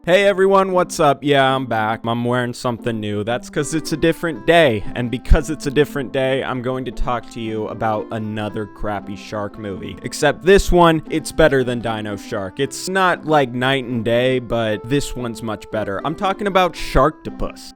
Hey everyone, what's up? Yeah, I'm back. I'm wearing something new. That's because it's a different day. And because it's a different day, I'm going to talk to you about another crappy shark movie. Except this one, it's better than Dino Shark. It's not like night and day, but this one's much better. I'm talking about Sharktopus.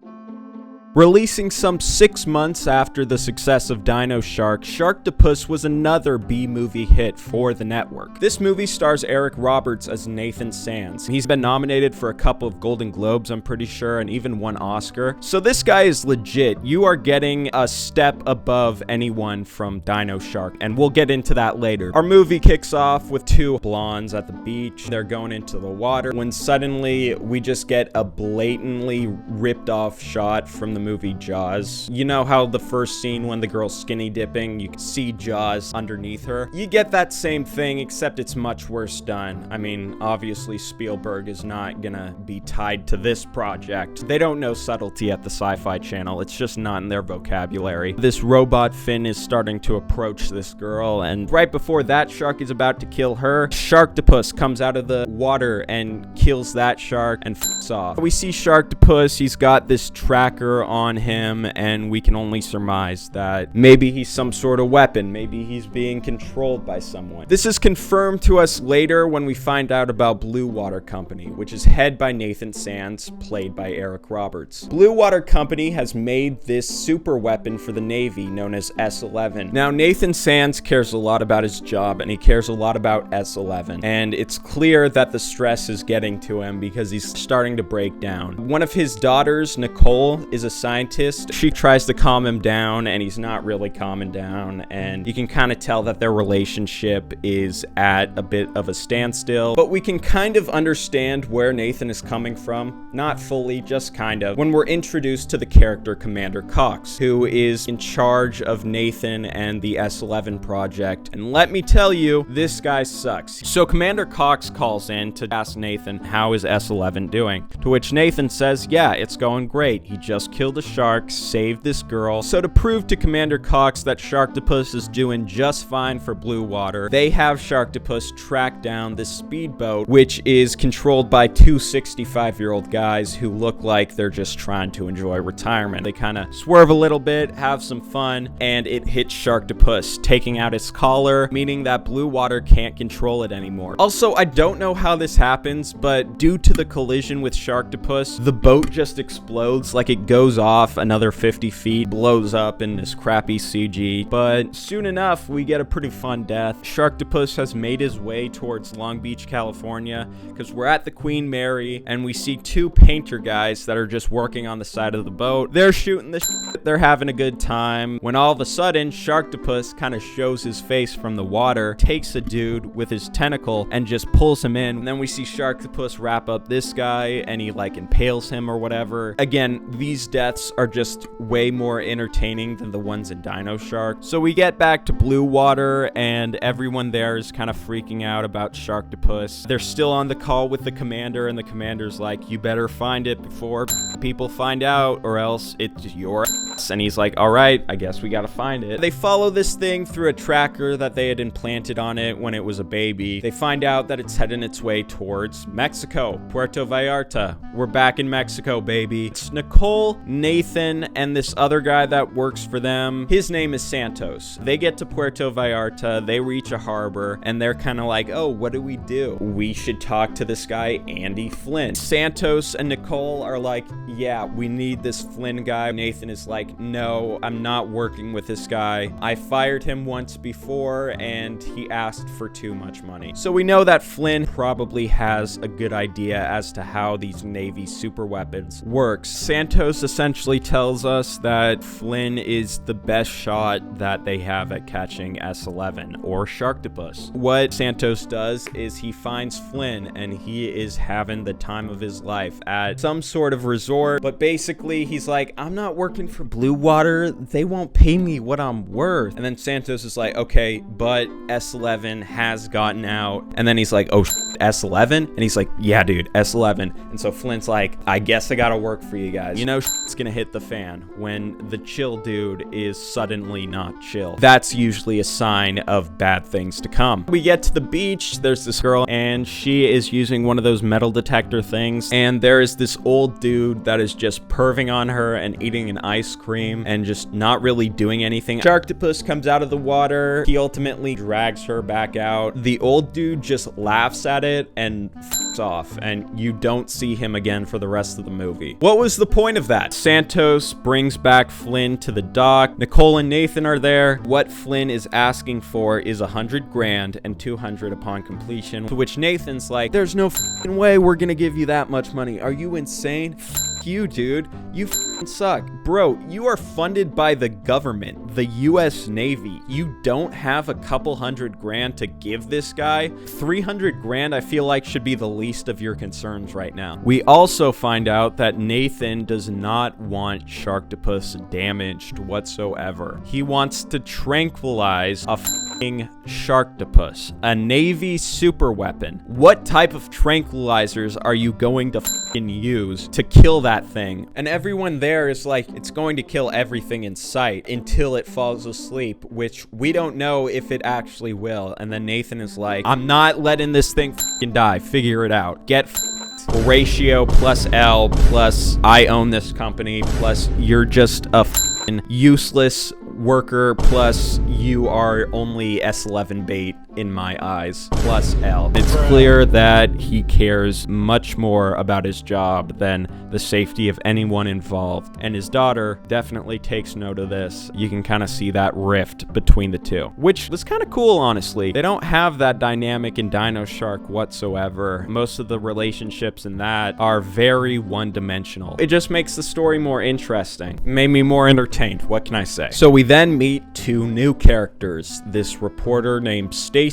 Releasing some 6 months after the success of Dino Shark, Sharktopus was another B-movie hit for the network. This movie stars Eric Roberts as Nathan Sands. He's been nominated for a couple of Golden Globes, I'm pretty sure, and even one Oscar. So this guy is legit. You are getting a step above anyone from Dino Shark, and we'll get into that later. Our movie kicks off with two blondes at the beach. They're going into the water when suddenly we just get a blatantly ripped off shot from the movie Jaws. You know how the first scene when the girl's skinny dipping, you can see Jaws underneath her? You get that same thing, except it's much worse done. I mean, obviously Spielberg is not gonna be tied to this project. They don't know subtlety at the Syfy channel. It's just not in their vocabulary. This robot fin is starting to approach this girl, and right before that shark is about to kill her, Sharktopus comes out of the water and kills that shark and f***s off. We see Sharktopus, he's got this tracker on him, and we can only surmise that maybe he's some sort of weapon, maybe he's being controlled by someone. This is confirmed to us later when we find out about Blue Water Company, which is head by Nathan Sands, played by Eric Roberts. Blue Water Company has made this super weapon for the Navy known as S-11. Now, Nathan Sands cares a lot about his job, and he cares a lot about S-11, and it's clear that the stress is getting to him because he's starting to break down. One of his daughters, Nicole, is a scientist. She tries to calm him down, and he's not really calming down, and you can kind of tell that their relationship is at a bit of a standstill, but we can kind of understand where Nathan is coming from. Not fully, just kind of, when we're introduced to the character Commander Cox, who is in charge of Nathan and the S-11 project, and let me tell you, this guy sucks. So Commander Cox calls in to ask Nathan, how is S-11 doing? To which Nathan says, yeah, it's going great. He just killed a shark, saved this girl. So to prove to Commander Cox that Sharktopus is doing just fine for Blue Water, they have Sharktopus track down this speedboat, which is controlled by two 65-year-old guys who look like they're just trying to enjoy retirement. They kind of swerve a little bit, have some fun, and it hits Sharktopus, taking out its collar, meaning that Blue Water can't control it anymore. Also, I don't know how this happens, but due to the collision with Sharktopus, the boat just explodes, like it goes off another 50 feet, blows up in this crappy CG, but soon enough, we get a pretty fun death. Sharktopus has made his way towards Long Beach, California, because we're at the Queen Mary, and we see two painter guys that are just working on the side of the boat. They're shooting the shit, they're having a good time, when all of a sudden, Sharktopus kind of shows his face from the water, takes a dude with his tentacle, and just pulls him in, and then we see Sharktopus wrap up this guy, and he like impales him or whatever. Again, these deaths are just way more entertaining than the ones in Dino Shark. So we get back to Blue Water, and everyone there is kind of freaking out about Sharktopus. They're still on the call with the commander, and the commander's like, you better find it before people find out, or else it's your ass. And he's like, all right, I guess we gotta find it. They follow this thing through a tracker that they had implanted on it when it was a baby. They find out that it's heading its way towards Mexico, Puerto Vallarta. We're back in Mexico, baby. It's Nicole, Nathan, and this other guy that works for them. His name is Santos. They get to Puerto Vallarta, they reach a harbor, and they're kind of like, oh, what do? We should talk to this guy, Andy Flynn. Santos and Nicole are like, yeah, we need this Flynn guy. Nathan is like, no, I'm not working with this guy. I fired him once before, and he asked for too much money. So we know that Flynn probably has a good idea as to how these Navy super weapons works. Santos essentially tells us that Flynn is the best shot that they have at catching S-11 or Sharktopus. What Santos does is he finds Flynn, and he is having the time of his life at some sort of resort, but basically he's like, I'm not working for Blue Water, they won't pay me what I'm worth. And then Santos is like, okay, but S-11 has gotten out, and then he's like, oh shit, S11? And he's like, yeah, dude, S11. And so Flint's like, I guess I gotta work for you guys. You know, it's gonna hit the fan when the chill dude is suddenly not chill. That's usually a sign of bad things to come. We get to the beach. There's this girl, and she is using one of those metal detector things. And there is this old dude that is just perving on her and eating an ice cream and just not really doing anything. Sharktopus comes out of the water. He ultimately drags her back out. The old dude just laughs at it and f***s off, and you don't see him again for the rest of the movie. What was the point of that? Santos brings back Flynn to the dock. Nicole and Nathan are there. What Flynn is asking for is 100 grand and 200 upon completion, to which Nathan's like, there's no f***ing way we're gonna give you that much money. Are you insane? F*** you, dude. You f***ing suck. Bro, you are funded by the government, the US Navy. You don't have a couple $100 grand to give this guy? 300 grand I feel like should be the least of your concerns right now. We also find out that Nathan does not want Sharktopus damaged whatsoever. He wants to tranquilize a f***ing Sharktopus, a Navy super weapon. What type of tranquilizers are you going to f***ing use to kill that thing? And everyone there is like, it's going to kill everything in sight until it falls asleep, which we don't know if it actually will. And then Nathan is like, I'm not letting this thing f***ing die. Figure it out. Get ratio plus L plus I own this company plus you're just a f***ing useless worker plus you are only S11 bait in my eyes, plus L. It's clear that he cares much more about his job than the safety of anyone involved, and his daughter definitely takes note of this. You can kind of see that rift between the two, which was kind of cool, honestly. They don't have that dynamic in Dino Shark whatsoever. Most of the relationships in that are very one-dimensional. It just makes the story more interesting. It made me more entertained, what can I say? So we then meet two new characters, this reporter named Stacy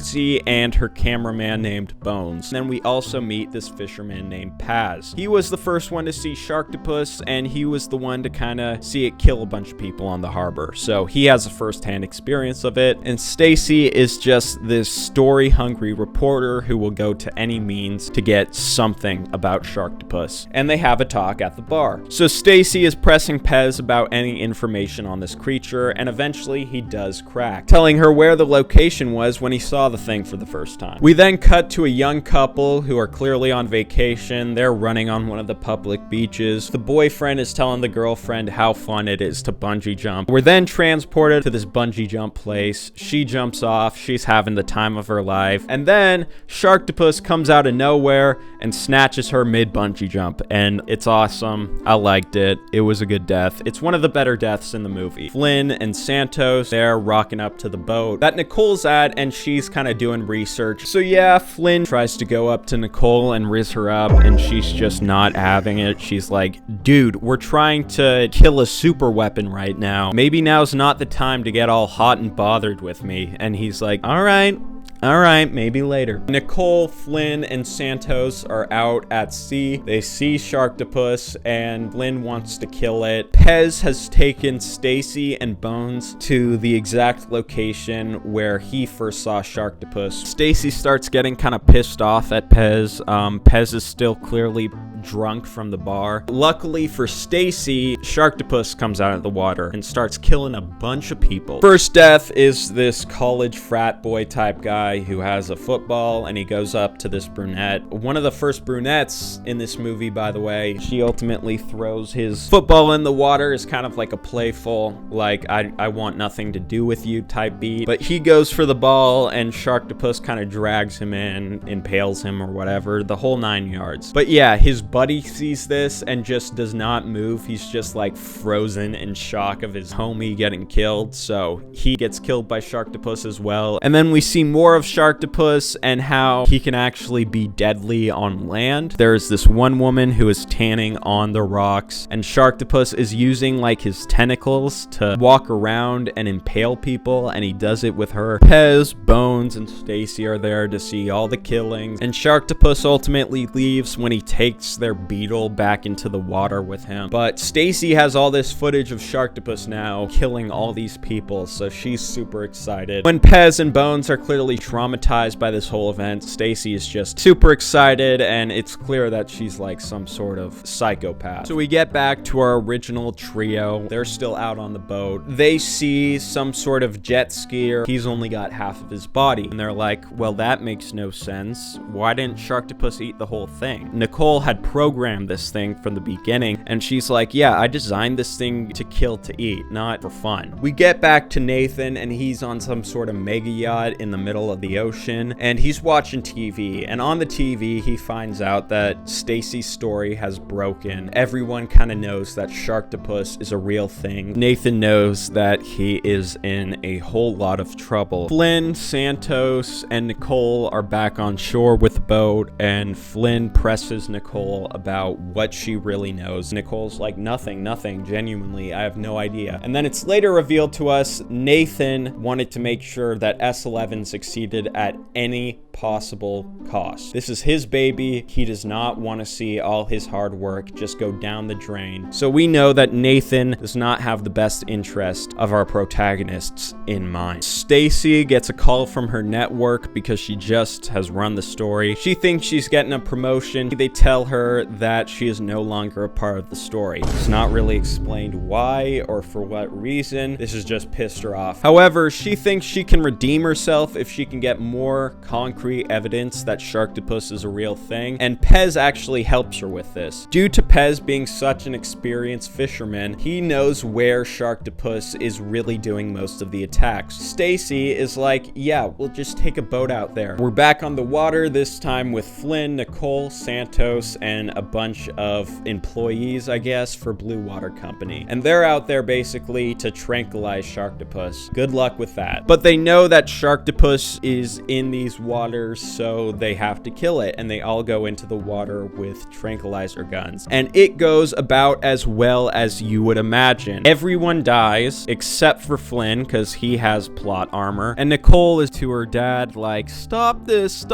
and her cameraman named Bones. And then we also meet this fisherman named Paz. He was the first one to see Sharktopus, and he was the one to kind of see it kill a bunch of people on the harbor. So he has a first-hand experience of it. And Stacy is just this story-hungry reporter who will go to any means to get something about Sharktopus. And they have a talk at the bar. So Stacy is pressing Pez about any information on this creature, and eventually he does crack, telling her where the location was when he saw the thing for the first time. We then cut to a young couple who are clearly on vacation. They're running on one of the public beaches. The boyfriend is telling the girlfriend how fun it is to bungee jump. We're then transported to this bungee jump place. She jumps off. She's having the time of her life. And then Sharktopus comes out of nowhere and snatches her mid bungee jump. And it's awesome. I liked it. It was a good death. It's one of the better deaths in the movie. Flynn and Santos, they're rocking up to the boat that Nicole's at, and she's kind of doing research. So yeah, Flynn tries to go up to Nicole and riz her up, and she's just not having it. She's like, dude, we're trying to kill a super weapon right now. Maybe now's not the time to get all hot and bothered with me. And he's like, all right, maybe later. Nicole, Flynn, and Santos are out at sea. They see Sharktopus, and Flynn wants to kill it. Pez has taken Stacy and Bones to the exact location where he first saw Sharktopus. Stacy starts getting kind of pissed off at Pez. Pez is still clearly drunk from the bar. Luckily for Stacy, Sharktopus comes out of the water and starts killing a bunch of people. First death is this college frat boy type guy who has a football, and he goes up to this brunette. One of the first brunettes in this movie, by the way. She ultimately throws his football in the water as kind of like a playful, like, I want nothing to do with you type beat. But he goes for the ball, and Sharktopus kind of drags him in, impales him or whatever, the whole 9 yards. But yeah, his buddy sees this and just does not move. He's just like frozen in shock of his homie getting killed. So he gets killed by Sharktopus as well. And then we see more of Sharktopus and how he can actually be deadly on land. There's this one woman who is tanning on the rocks, and Sharktopus is using like his tentacles to walk around and impale people, and he does it with her. Pez, Bones, and Stacy are there to see all the killings, and Sharktopus ultimately leaves when he takes their beetle back into the water with him. But Stacy has all this footage of Sharktopus now killing all these people, so she's super excited. When Pez and Bones are clearly traumatized by this whole event, Stacy is just super excited, and it's clear that she's like some sort of psychopath. So we get back to our original trio. They're still out on the boat. They see some sort of jet skier. He's only got half of his body, and they're like, well, that makes no sense. Why didn't Sharktopus eat the whole thing? Nicole had programmed this thing from the beginning, and she's like, yeah, I designed this thing to kill to eat, not for fun. We get back to Nathan, and he's on some sort of mega yacht in the middle of the ocean, and he's watching TV, and on the TV he finds out that Stacy's story has broken. Everyone kind of knows that Sharktopus is a real thing. Nathan knows that he is in a whole lot of trouble. Flynn, Santos, and Nicole are back on shore with the boat, and Flynn presses Nicole about what she really knows. Nicole's like, nothing, genuinely, I have no idea. And then it's later revealed to us Nathan wanted to make sure that S11 succeeded at any possible cost. This is his baby. He does not want to see all his hard work just go down the drain. So we know that Nathan does not have the best interest of our protagonists in mind. Stacy gets a call from her network because she just has run the story. She thinks she's getting a promotion. They tell her that she is no longer a part of the story. It's not really explained why or for what reason. This has just pissed her off. However, she thinks she can redeem herself if she can get more concrete evidence that Sharktopus is a real thing, and Pez actually helps her with this. Due to Pez being such an experienced fisherman, he knows where Sharktopus is really doing most of the attacks. Stacy is like, yeah, we'll just take a boat out there. We're back on the water, this time with Flynn, Nicole, Santos, and a bunch of employees, I guess, for Blue Water Company. And they're out there basically to tranquilize Sharktopus. Good luck with that. But they know that Sharktopus is in these waters, so they have to kill it, and they all go into the water with tranquilizer guns. And it goes about as well as you would imagine. Everyone dies except for Flynn, because he has plot armor, and Nicole is to her dad like, stop this,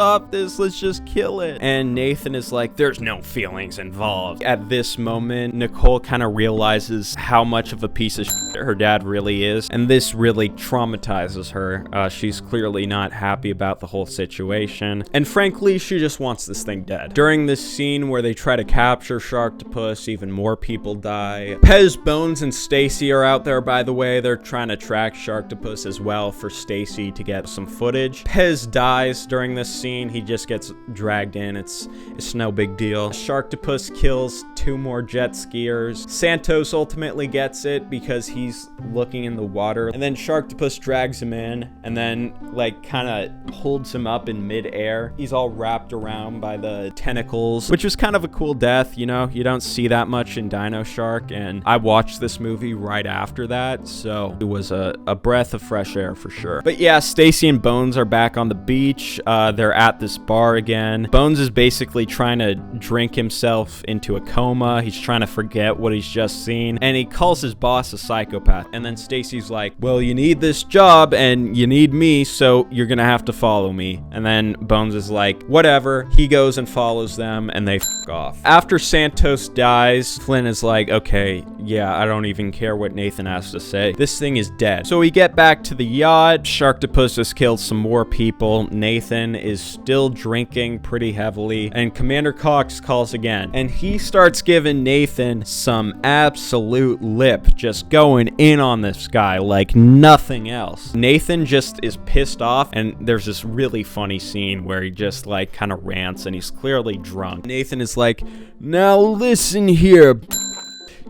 let's just kill it. And Nathan is like, there's no feelings involved. At this moment, Nicole kind of realizes how much of a piece of shit her dad really is, and this really traumatizes her. She's clearly not happy about the whole situation, and frankly, she just wants this thing dead. During this scene where they try to capture Sharktopus, even more people die. Pez, Bones, and Stacy are out there, by the way. They're trying to track Sharktopus as well for Stacy to get some footage. Pez dies during this scene. He just gets dragged in. It's no big deal. Sharktopus kills 2 more jet skiers. Santos ultimately gets it because he's looking in the water, and then Sharktopus drags him in, and then like kind of holds him up in midair. He's all wrapped around by the tentacles, which was kind of a cool death, you know? You don't see that much in Dino Shark, and I watched this movie right after that, so it was a breath of fresh air for sure. But yeah, Stacy and Bones are back on the beach. They're at this bar again. Bones is basically trying to drink himself into a coma. He's trying to forget what he's just seen, and he calls his boss a psychopath. And then Stacy's like, well, you need this job, and you need me, so you're gonna have to follow me. And then Bones is like, whatever. He goes and follows them, and they f*** off. After Santos dies, Flynn is like, okay, yeah, I don't even care what Nathan has to say. This thing is dead. So we get back to the yacht. Sharktopus has killed some more people. Nathan is still drinking pretty heavily, and Commander Cox calls again, and he starts giving Nathan some absolute lip, just going in on this guy like nothing else. Nathan just is pissed off, and there's this really funny scene where he just like kind of rants, and he's clearly drunk. Nathan is like, now listen here,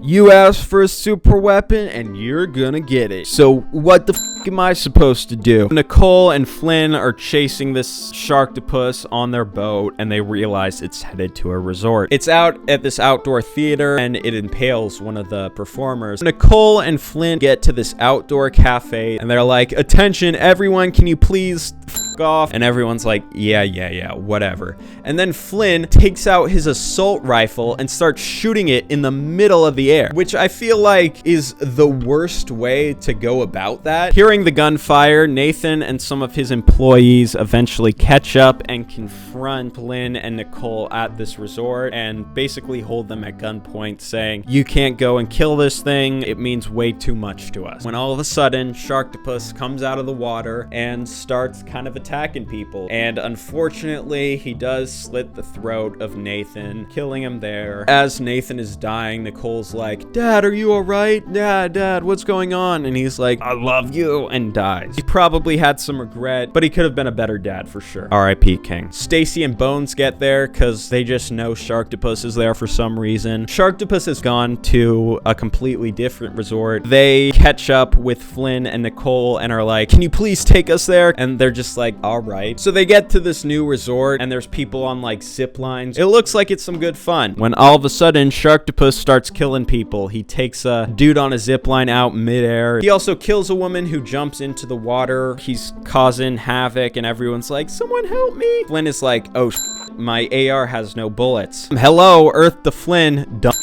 you asked for a super weapon and you're gonna get it. So what the f am I supposed to do? Nicole and Flynn are chasing this Sharktopus on their boat, and they realize it's headed to a resort. It's out at this outdoor theater, and it impales one of the performers. Nicole and Flynn get to this outdoor cafe, and they're like, attention everyone, can you please f took off, and everyone's like, yeah, whatever. And then Flynn takes out his assault rifle and starts shooting it in the middle of the air, which I feel like is the worst way to go about that. Hearing the gunfire, Nathan and some of his employees eventually catch up and confront Flynn and Nicole at this resort and basically hold them at gunpoint, saying, you can't go and kill this thing, it means way too much to us. When all of a sudden, Sharktopus comes out of the water and starts kind of attacking people. And unfortunately, he does slit the throat of Nathan, killing him there. As Nathan is dying, Nicole's like, Dad, are you alright? Dad, what's going on? And he's like, I love you, and dies. He probably had some regret, but he could have been a better dad for sure. R.I.P. King. Stacy and Bones get there because they just know Sharktopus is there for some reason. Sharktopus has gone to a completely different resort. They catch up with Flynn and Nicole and are like, can you please take us there? And they're just like, all right. So they get to this new resort and there's people on like zip lines. It looks like it's some good fun. When all of a sudden Sharktopus starts killing people. He takes a dude on a zip line out midair. He also kills a woman who jumps into the water. He's causing havoc and everyone's like, someone help me. Flynn is like, oh, my AR has no bullets. Hello, Earth to Flynn, dumb.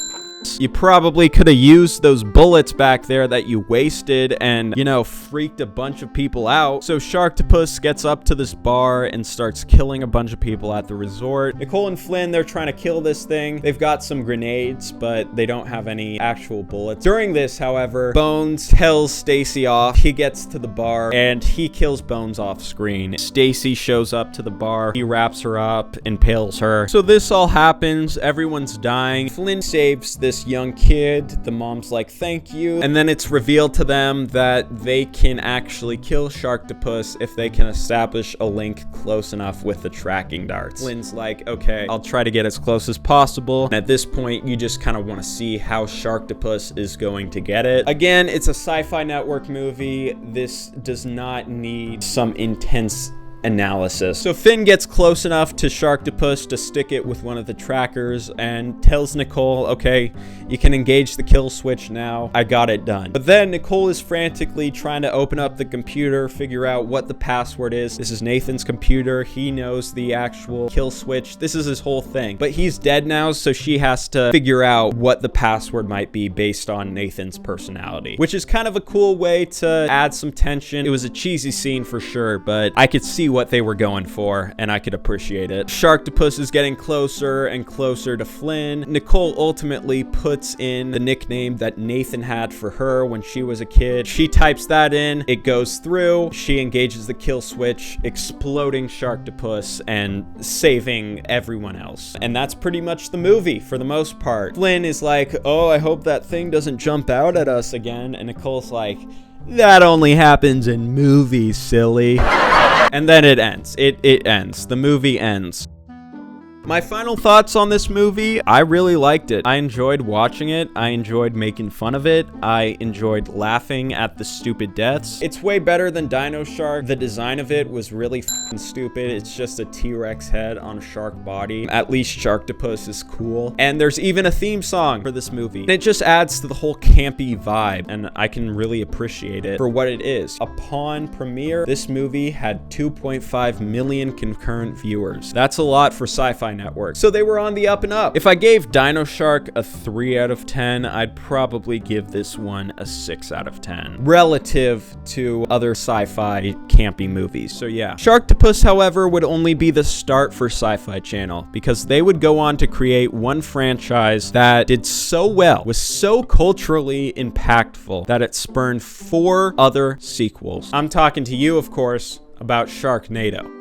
You probably could have used those bullets back there that you wasted and, you know, freaked a bunch of people out. So Sharktopus gets up to this bar and starts killing a bunch of people at the resort. Nicole and Flynn, they're trying to kill this thing. They've got some grenades, but they don't have any actual bullets. During this, however, Bones tells Stacy off. He gets to the bar and he kills Bones off screen. Stacy shows up to the bar. He wraps her up, impales her. So this all happens. Everyone's dying. Flynn saves this young kid. The mom's like, thank you. And then it's revealed to them that they can actually kill Sharktopus if they can establish a link close enough with the tracking darts. Flynn's like, okay, I'll try to get as close as possible. And at this point, you just kind of want to see how Sharktopus is going to get it. Again, it's a Syfy Network movie. This does not need some intense analysis. So Finn gets close enough to Sharktopus to stick it with one of the trackers and tells Nicole, okay, you can engage the kill switch now. I got it done. But then Nicole is frantically trying to open up the computer, figure out what the password is. This is Nathan's computer. He knows the actual kill switch. This is his whole thing. But he's dead now, so she has to figure out what the password might be based on Nathan's personality, which is kind of a cool way to add some tension. It was a cheesy scene for sure, but I could see what they were going for, and I could appreciate it. Sharktopus is getting closer and closer to Flynn. Nicole ultimately puts in the nickname that Nathan had for her when she was a kid. She types that in, it goes through, she engages the kill switch, exploding Sharktopus and saving everyone else. And that's pretty much the movie for the most part. Flynn is like, oh, I hope that thing doesn't jump out at us again. And Nicole's like, that only happens in movies, silly. And then it ends. It ends. The movie ends. My final thoughts on this movie, I really liked it. I enjoyed watching it. I enjoyed making fun of it. I enjoyed laughing at the stupid deaths. It's way better than Dino Shark. The design of it was really f***ing stupid. It's just a T-Rex head on a shark body. At least Sharktopus is cool. And there's even a theme song for this movie. And it just adds to the whole campy vibe, and I can really appreciate it for what it is. Upon premiere, this movie had 2.5 million concurrent viewers. That's a lot for Syfy Network. So they were on the up and up. If I gave Dino Shark a 3 out of 10, I'd probably give this one a 6 out of 10 relative to other sci-fi campy movies. So yeah. Sharktopus, however, would only be the start for Syfy Channel because they would go on to create one franchise that did so well, was so culturally impactful that it spurned 4 other sequels. I'm talking to you, of course, about Sharknado.